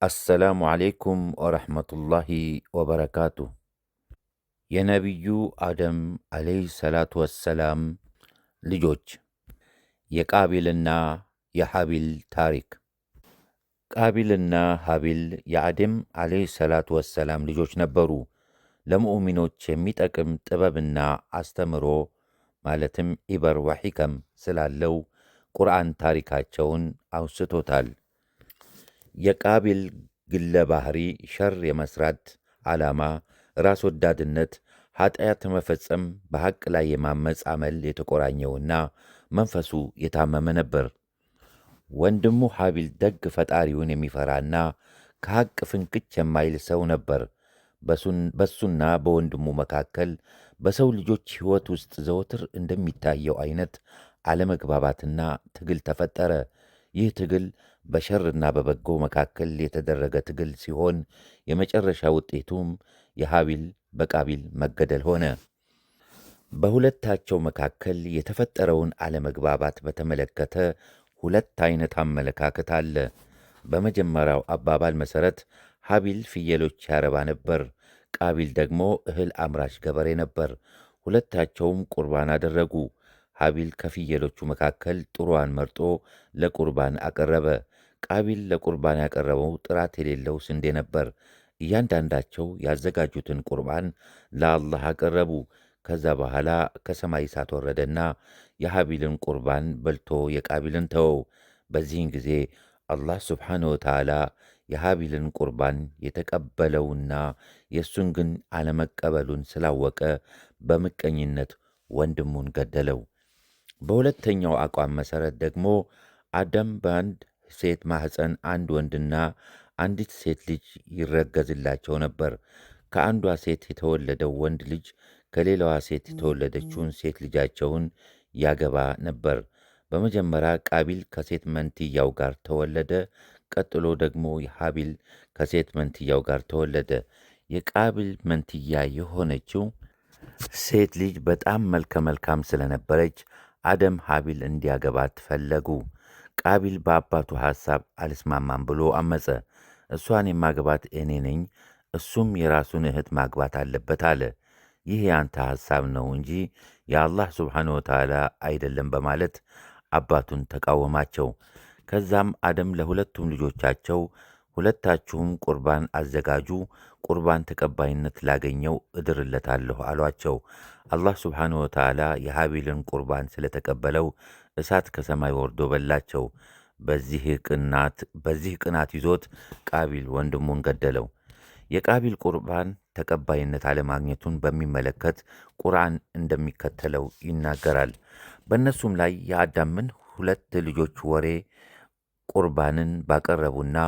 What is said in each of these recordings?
አሰላሙ ዓለይኩም ወረሕመቱላሂ ወበረካቱ። የነቢዩ አደም ዓለይሂ ሰላቱ ወሰላም ልጆች የቃቢልና የሐቢል ታሪክ። ቃቢልና ሐቢል የአደም ዓለይሂ ሰላቱ ወሰላም ልጆች ነበሩ። ለሙእሚኖች የሚጠቅም ጥበብና አስተምሮ ማለትም ኢበር ወሒከም ስላለው ቁርአን ታሪካቸውን አውስቶታል። የቃቢል ግለ ባሕሪ ሸር የመሥራት ዓላማ፣ ራስ ወዳድነት፣ ኀጢአት መፈጸም፣ በሐቅ ላይ የማመፅ ዓመል የተቆራኘውና መንፈሱ የታመመ ነበር። ወንድሙ ሐቢል ደግ ፈጣሪውን የሚፈራና ከሐቅ ፍንክች የማይል ሰው ነበር። በሱና በወንድሙ መካከል በሰው ልጆች ሕይወት ውስጥ ዘወትር እንደሚታየው ዐይነት አለመግባባትና ትግል ተፈጠረ። ይህ ትግል በሸርና በበጎ መካከል የተደረገ ትግል ሲሆን የመጨረሻ ውጤቱም የሐቢል በቃቢል መገደል ሆነ። በሁለታቸው መካከል የተፈጠረውን አለመግባባት በተመለከተ ሁለት ዐይነት አመለካከት አለ። በመጀመሪያው አባባል መሠረት ሐቢል ፍየሎች ያረባ ነበር፣ ቃቢል ደግሞ እህል አምራች ገበሬ ነበር። ሁለታቸውም ቁርባን አደረጉ። ሐቢል ከፍየሎቹ መካከል ጥሩዋን መርጦ ለቁርባን አቀረበ። ቃቢል ለቁርባን ያቀረበው ጥራት የሌለው ስንዴ ነበር። እያንዳንዳቸው ያዘጋጁትን ቁርባን ለአላህ አቀረቡ። ከዛ በኋላ ከሰማይ እሳት ወረደና የሐቢልን ቁርባን በልቶ የቃቢልን ተወው። በዚህን ጊዜ አላህ ስብሓነ ወተዓላ የሐቢልን ቁርባን የተቀበለውና የእሱን ግን አለመቀበሉን ስላወቀ በምቀኝነት ወንድሙን ገደለው። በሁለተኛው አቋም መሠረት ደግሞ አዳም በአንድ ሴት ማኅፀን አንድ ወንድና አንዲት ሴት ልጅ ይረገዝላቸው ነበር። ከአንዷ ሴት የተወለደው ወንድ ልጅ ከሌላዋ ሴት የተወለደችውን ሴት ልጃቸውን ያገባ ነበር። በመጀመሪያ ቃቢል ከሴት መንትያው ጋር ተወለደ። ቀጥሎ ደግሞ ሐቢል ከሴት መንትያው ጋር ተወለደ። የቃቢል መንትያ የሆነችው ሴት ልጅ በጣም መልከ መልካም ስለነበረች አደም ሐቢል እንዲያገባት ፈለጉ። ቃቢል በአባቱ ሐሳብ አልስማማም ብሎ አመፀ። እሷን የማገባት እኔ ነኝ፣ እሱም የራሱን እህት ማግባት አለበት አለ። ይህ የአንተ ሐሳብ ነው እንጂ የአላህ ስብሓነ ወተዓላ አይደለም በማለት አባቱን ተቃወማቸው። ከዛም አደም ለሁለቱም ልጆቻቸው ሁለታችሁም ቁርባን አዘጋጁ፣ ቁርባን ተቀባይነት ላገኘው እድርለታለሁ አሏቸው። አላህ ስብሓነ ወተዓላ የሐቢልን ቁርባን ስለተቀበለው እሳት ከሰማይ ወርዶ በላቸው። በዚህ ቅናት ይዞት ቃቢል ወንድሙን ገደለው። የቃቢል ቁርባን ተቀባይነት አለማግኘቱን በሚመለከት ቁርአን እንደሚከተለው ይናገራል። በእነሱም ላይ የአዳምን ሁለት ልጆች ወሬ ቁርባንን ባቀረቡና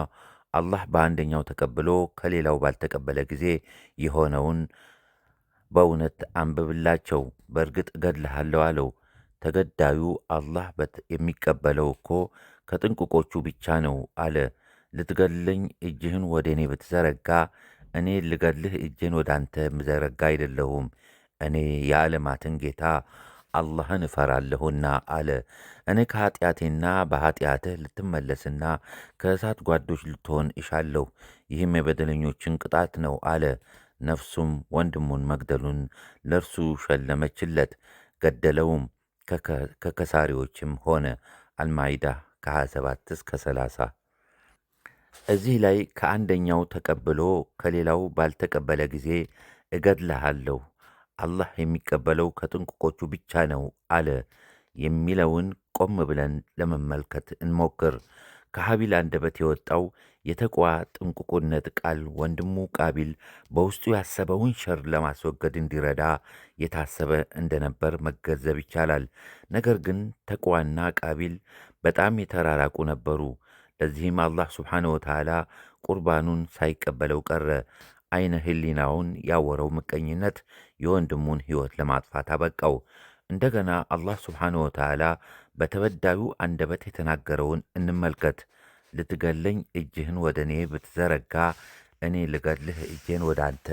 አላህ በአንደኛው ተቀብሎ ከሌላው ባልተቀበለ ጊዜ የሆነውን በእውነት አንብብላቸው። በእርግጥ እገድልሃለሁ አለው። ተገዳዩ አላህ የሚቀበለው እኮ ከጥንቁቆቹ ብቻ ነው አለ። ልትገድለኝ እጅህን ወደ እኔ ብትዘረጋ እኔ ልገድልህ እጄን ወደ አንተ ምዘረጋ አይደለሁም። እኔ የዓለማትን ጌታ አላህን እፈራለሁና አለ። እኔ ከኀጢአቴና በኀጢአትህ ልትመለስና ከእሳት ጓዶች ልትሆን እሻለሁ። ይህም የበደለኞችን ቅጣት ነው አለ። ነፍሱም ወንድሙን መግደሉን ለእርሱ ሸለመችለት፣ ገደለውም፣ ከከሳሪዎችም ሆነ። አልማይዳ ከ27 እስከ 30። እዚህ ላይ ከአንደኛው ተቀብሎ ከሌላው ባልተቀበለ ጊዜ እገድልሃለሁ፣ አላህ የሚቀበለው ከጥንቁቆቹ ብቻ ነው አለ የሚለውን ቆም ብለን ለመመልከት እንሞክር። ከሐቢል አንደበት የወጣው የተቋ ጥንቁቁነት ቃል ወንድሙ ቃቢል በውስጡ ያሰበውን ሸር ለማስወገድ እንዲረዳ የታሰበ እንደነበር መገንዘብ ይቻላል። ነገር ግን ተቋና ቃቢል በጣም የተራራቁ ነበሩ። ለዚህም አላህ ስብሓነ ወተዓላ ቁርባኑን ሳይቀበለው ቀረ። ዐይነ ሕሊናውን ያወረው ምቀኝነት የወንድሙን ሕይወት ለማጥፋት አበቃው። እንደገና አላህ ስብሓነ ወተዓላ በተበዳዩ አንደበት የተናገረውን እንመልከት። ልትገለኝ እጅህን ወደ እኔ ብትዘረጋ እኔ ልገድልህ እጄን ወደ አንተ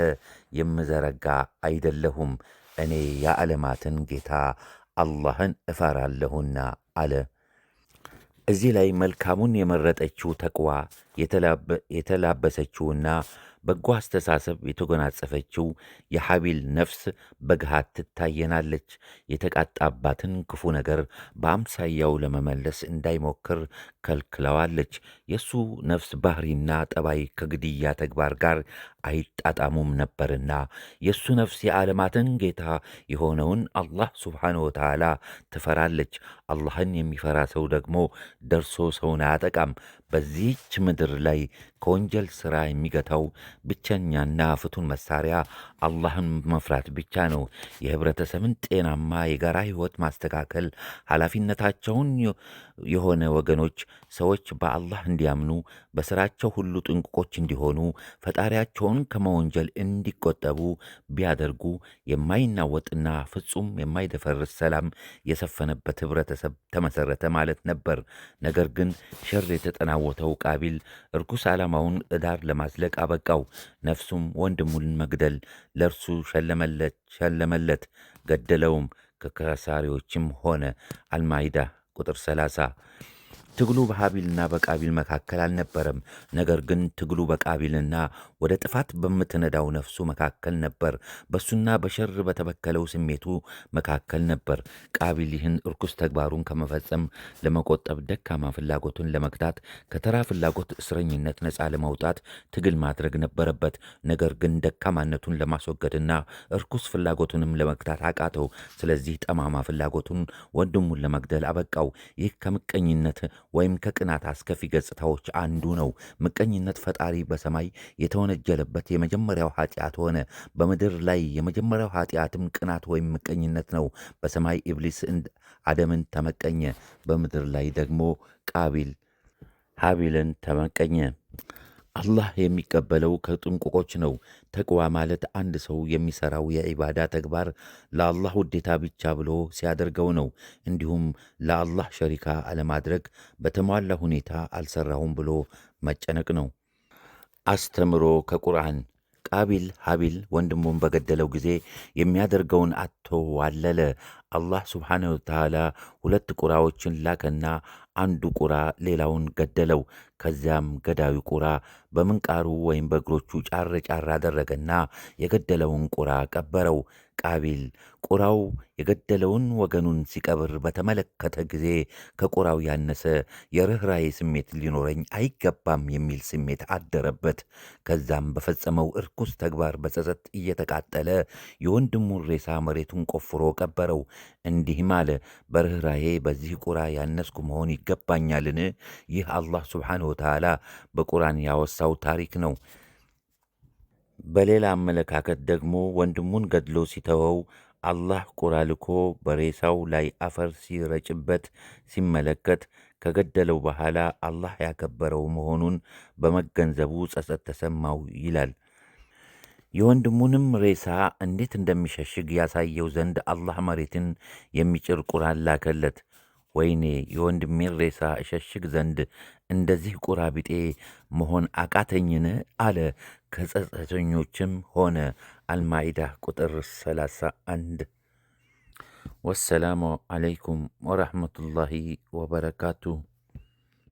የምዘረጋ አይደለሁም፣ እኔ የዓለማትን ጌታ አላህን እፈራለሁና አለ። እዚህ ላይ መልካሙን የመረጠችው ተቅዋ የተላበሰችውና በጎ አስተሳሰብ የተጎናጸፈችው የሃቢል ነፍስ በግሃድ ትታየናለች። የተቃጣባትን ክፉ ነገር በአምሳያው ለመመለስ እንዳይሞክር ከልክለዋለች። የእሱ ነፍስ ባሕሪና ጠባይ ከግድያ ተግባር ጋር አይጣጣሙም ነበርና የእሱ ነፍስ የዓለማትን ጌታ የሆነውን አላህ ስብሓነ ወተዓላ ትፈራለች። አላህን የሚፈራ ሰው ደግሞ ደርሶ ሰውን አያጠቃም። በዚህች ምድር ላይ ከወንጀል ሥራ የሚገታው ብቸኛና ፍቱን መሣሪያ አላህን መፍራት ብቻ ነው። የኅብረተሰብን ጤናማ የጋራ ሕይወት ማስተካከል ኃላፊነታቸውን የሆነ ወገኖች ሰዎች በአላህ እንዲያምኑ፣ በሥራቸው ሁሉ ጥንቁቆች እንዲሆኑ፣ ፈጣሪያቸውን ከመወንጀል እንዲቆጠቡ ቢያደርጉ የማይናወጥና ፍጹም የማይደፈርስ ሰላም የሰፈነበት ኅብረተሰብ ተመሠረተ ማለት ነበር። ነገር ግን ሸር የተጠናወተው ቃቢል ርኩስ ዓላማውን ዳር ለማዝለቅ አበቃው። ነፍሱም ወንድሙን መግደል ለእርሱ ሸለመለት፣ ገደለውም። ከከሳሪዎችም ሆነ። አልማይዳ ቁጥር 30። ትግሉ በሃቢልና በቃቢል መካከል አልነበረም። ነገር ግን ትግሉ በቃቢልና ወደ ጥፋት በምትነዳው ነፍሱ መካከል ነበር። በሱና በሸር በተበከለው ስሜቱ መካከል ነበር። ቃቢል ይህን እርኩስ ተግባሩን ከመፈጸም ለመቆጠብ ደካማ ፍላጎቱን ለመግታት ከተራ ፍላጎት እስረኝነት ነፃ ለማውጣት ትግል ማድረግ ነበረበት። ነገር ግን ደካማነቱን ለማስወገድና እርኩስ ፍላጎቱንም ለመግታት አቃተው። ስለዚህ ጠማማ ፍላጎቱን ወንድሙን ለመግደል አበቃው። ይህ ከምቀኝነት ወይም ከቅናት አስከፊ ገጽታዎች አንዱ ነው። ምቀኝነት ፈጣሪ በሰማይ የተወነጀለበት የመጀመሪያው ኃጢአት ሆነ። በምድር ላይ የመጀመሪያው ኃጢአትም ቅናት ወይም ምቀኝነት ነው። በሰማይ ኢብሊስ አደምን ተመቀኘ፣ በምድር ላይ ደግሞ ቃቢል ሃቢልን ተመቀኘ። አላህ የሚቀበለው ከጥንቁቆች ነው። ተቅዋ ማለት አንድ ሰው የሚሠራው የዒባዳ ተግባር ለአላህ ውዴታ ብቻ ብሎ ሲያደርገው ነው። እንዲሁም ለአላህ ሸሪካ አለማድረግ፣ በተሟላ ሁኔታ አልሠራሁም ብሎ መጨነቅ ነው። አስተምሮ ከቁርአን ቃቢል ሃቢል ወንድሙን በገደለው ጊዜ የሚያደርገውን አጥቶ ዋለለ። አላህ ስብሓነ ወተዓላ ሁለት ቁራዎችን ላከና አንዱ ቁራ ሌላውን ገደለው። ከዚያም ገዳዩ ቁራ በምንቃሩ ወይም በእግሮቹ ጫር ጫር አደረገና የገደለውን ቁራ ቀበረው። ቃቢል ቁራው የገደለውን ወገኑን ሲቀብር በተመለከተ ጊዜ ከቁራው ያነሰ የርኅራዬ ስሜት ሊኖረኝ አይገባም የሚል ስሜት አደረበት። ከዛም በፈጸመው እርኩስ ተግባር በጸጸት እየተቃጠለ የወንድሙን ሬሳ መሬቱን ቆፍሮ ቀበረው። እንዲህም አለ፣ በርኅራዬ በዚህ ቁራ ያነስኩ መሆን ይገባኛልን? ይህ አላህ ስብሓንሁ ወተዓላ በቁርአን ያወሳው ታሪክ ነው። በሌላ አመለካከት ደግሞ ወንድሙን ገድሎ ሲተወው አላህ ቁራ ልኮ በሬሳው ላይ አፈር ሲረጭበት ሲመለከት ከገደለው በኋላ አላህ ያከበረው መሆኑን በመገንዘቡ ጸጸት ተሰማው ይላል። የወንድሙንም ሬሳ እንዴት እንደሚሸሽግ ያሳየው ዘንድ አላህ መሬትን የሚጭር ቁራን ላከለት። ወይኔ የወንድሜን ሬሳ እሸሽግ ዘንድ እንደዚህ ቁራ ቢጤ መሆን አቃተኝን? አለ። ከጸጸተኞችም ሆነ። አልማኢዳ ቁጥር 31። ወሰላሙ አለይኩም ወረሕመቱላሂ ወበረካቱ።